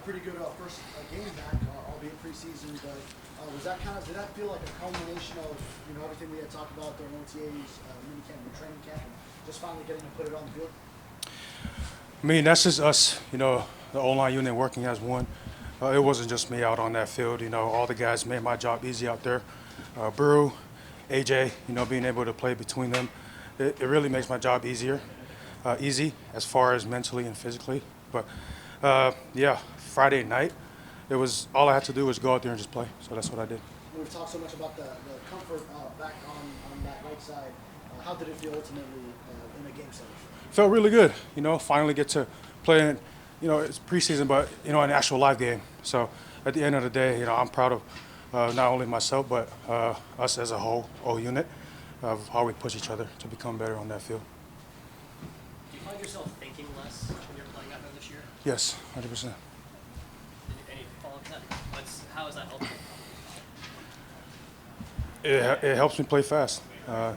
a pretty good first game back, albeit preseason, but did that feel like a culmination of everything we had talked about during OTAs, minicamp and training camp, and just finally getting to put it on the field? I mean, that's just us, the O-line unit working as one. It wasn't just me out on that field. All the guys made my job easy out there. Brew, AJ, being able to play between them, it really makes my job easy as far as mentally and physically. But yeah, Friday night, it was all I had to do was go out there and just play. So that's what I did. We've talked so much about the comfort back on that right side. How did it feel ultimately in a game setting? Felt really good. Finally get to play in, it's preseason, but an actual live game. So at the end of the day, I'm proud of not only myself but us as a whole unit of how we push each other to become better on that field. Do you find yourself thinking less when you're playing out there this year? Yes, 100%. Any follow-up to that? How has that helped you? It helps me play fast.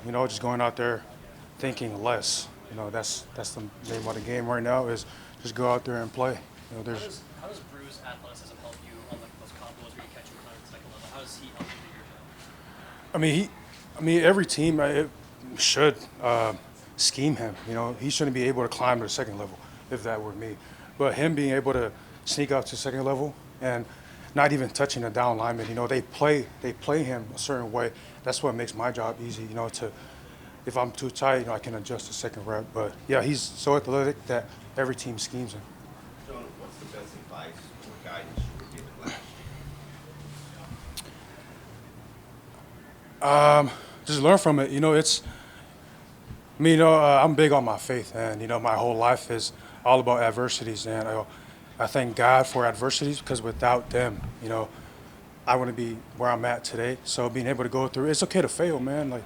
Just going out there thinking less. That's the name of the game right now is just go out there and play. How does Brew's athleticism help you on those combos where you catch him climbing to the second level? How does he help you figure it out? I mean, every team it should scheme him. He shouldn't be able to climb to the second level if that were me. But him being able to sneak out to second level and not even touching the down lineman, they play him a certain way. That's what makes my job easy. If I'm too tight, I can adjust the second rep. But yeah, he's so athletic that every team schemes him. Jonah, what's the best advice or guidance you were given last year? Just learn from it. I'm big on my faith, and my whole life is all about adversities, and I thank God for adversities because without them, I wouldn't be where I'm at today. So being able to go through, it's okay to fail, man.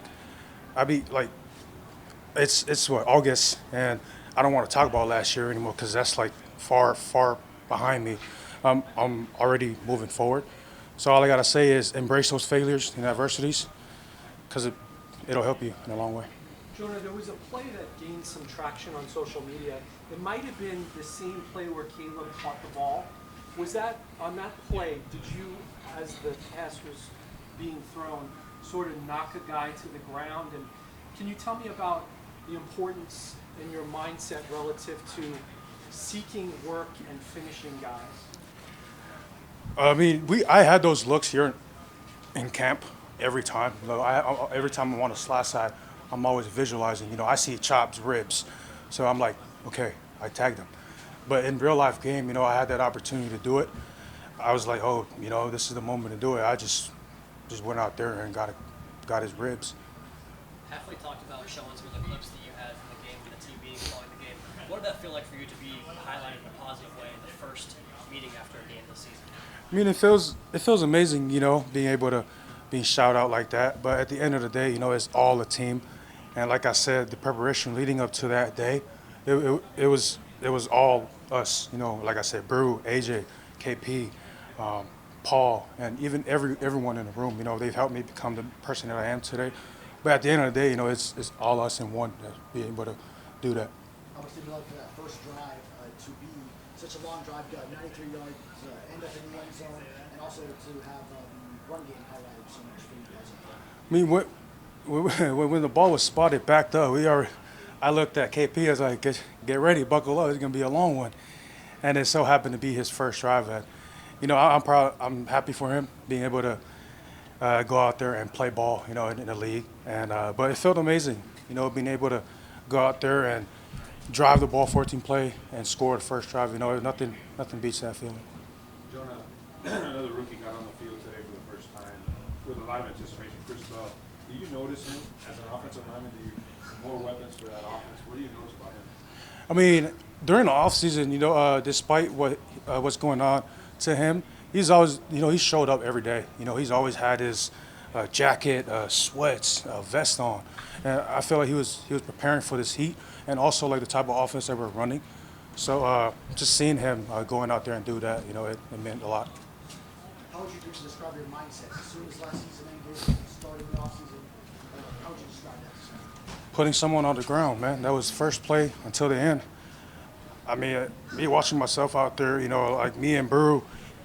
It's what, August, and I don't want to talk about last year anymore because that's far behind me. I'm already moving forward. So all I gotta say is embrace those failures and adversities because it'll help you in a long way. Jonah, there was a play that gained some traction on social media. It might have been the same play where Caleb caught the ball. Was that, on that play, did you, as the pass was being thrown, sort of knock a guy to the ground? And can you tell me about the importance in your mindset relative to seeking work and finishing guys? I had those looks here in camp every time. Every time I'm on a slot side, I'm always visualizing. I see chops, ribs, so I'm like, okay, I tagged him. But in real life game, I had that opportunity to do it. I was like, oh, this is the moment to do it. I just went out there and got his ribs. Halfway talked about showing some of the clips that you had from the game, the team meeting following the game. What did that feel like for you to be highlighted in a positive way in the first meeting after a game this season? It feels amazing, being able to be shouted out like that. But at the end of the day, it's all a team. And like I said, the preparation leading up to that day, it was all us. Like I said, Brew, AJ, KP, Paul, and even everyone in the room. They've helped me become the person that I am today. But at the end of the day, it's all us in one that be able to do that. How much did you like for that first drive to be such a long drive, 93 yards, end up in the end zone, and also to have the run game highlighted so much for you guys? When the ball was spotted backed up, I looked at KP. I was like, get ready, buckle up. It's gonna be a long one, and it so happened to be his first drive. I'm proud. I'm happy for him being able to go out there and play ball, in the league. And but it felt amazing, being able to go out there and drive the ball 14 play and score the first drive. Nothing beats that feeling. Jonah, another rookie got on the field today for the first time with a lot of anticipation. Chris Bell, do you notice him as an offensive lineman? Do you more weapons for that offense? What do you notice about him? During the offseason, despite what's going on to him, he's always, he showed up every day. He's always had his jacket, sweats, vest on, and I feel like he was preparing for this heat and also like the type of offense that we're running. So just seeing him going out there and do that, it meant a lot. How would you describe your mindset as soon as last season ended, starting the offseason? How would you describe that? Putting someone on the ground, man. That was first play until the end. I mean, me watching myself out there, you know, like me and Brew,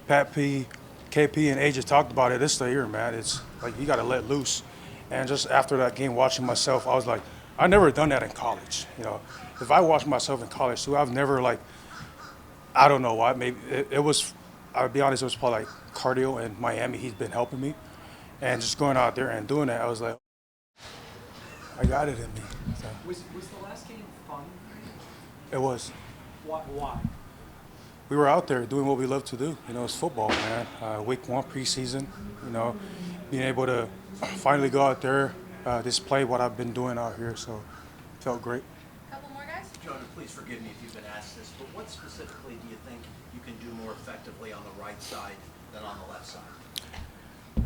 Pat P, KP, and A just talked about it. This the year, man. It's like you got to let loose. And just after that game, watching myself, I was like, I never done that in college. You know, if I watched myself in college too, I've never like, I don't know why. Maybe it was. I'll be honest, it was probably like cardio in Miami. He's been helping me, and just going out there and doing that, I was like, I got it in me. So Was the last game fun? it was. Why? We were out there doing what we love to do. You know, it's football, man. Week 1 preseason. You know, being able to finally go out there, display what I've been doing out here. So, felt great. Couple more guys? Jonah, please forgive me if you've been asked this, but what specifically do you think you can do more effectively on the right side than on the left side?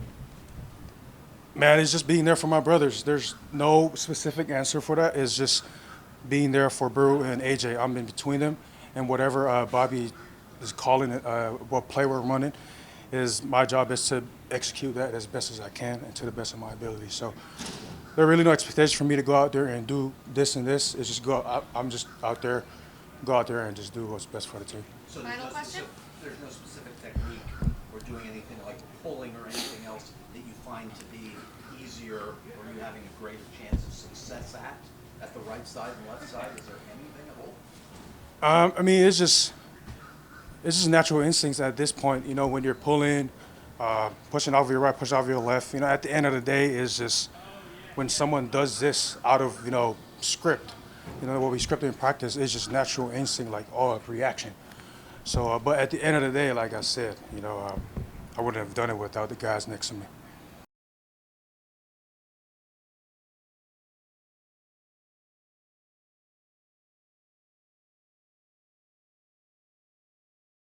Man, it's just being there for my brothers. There's no specific answer for that. It's just being there for Brew and AJ. I'm in between them, and whatever Bobby is calling it, what play we're running, is my job is to execute that as best as I can and to the best of my ability. So there are really no expectations for me to go out there and do this and this. It's just I'm just out there, go out there and just do what's best for the team. So Final question? There's no specific technique or doing anything like pulling or anything else that you find to be easier or you having a greater chance of success at the right side and left side? Is there anything at all? I mean, it's just natural instincts at this point. You know, when you're pulling, pushing off your right, pushing off your left. You know, at the end of the day, it's just when someone does this out of script. You know, what we scripted in practice is just natural instinct, like reaction. So, but at the end of the day, like I said, I wouldn't have done it without the guys next to me.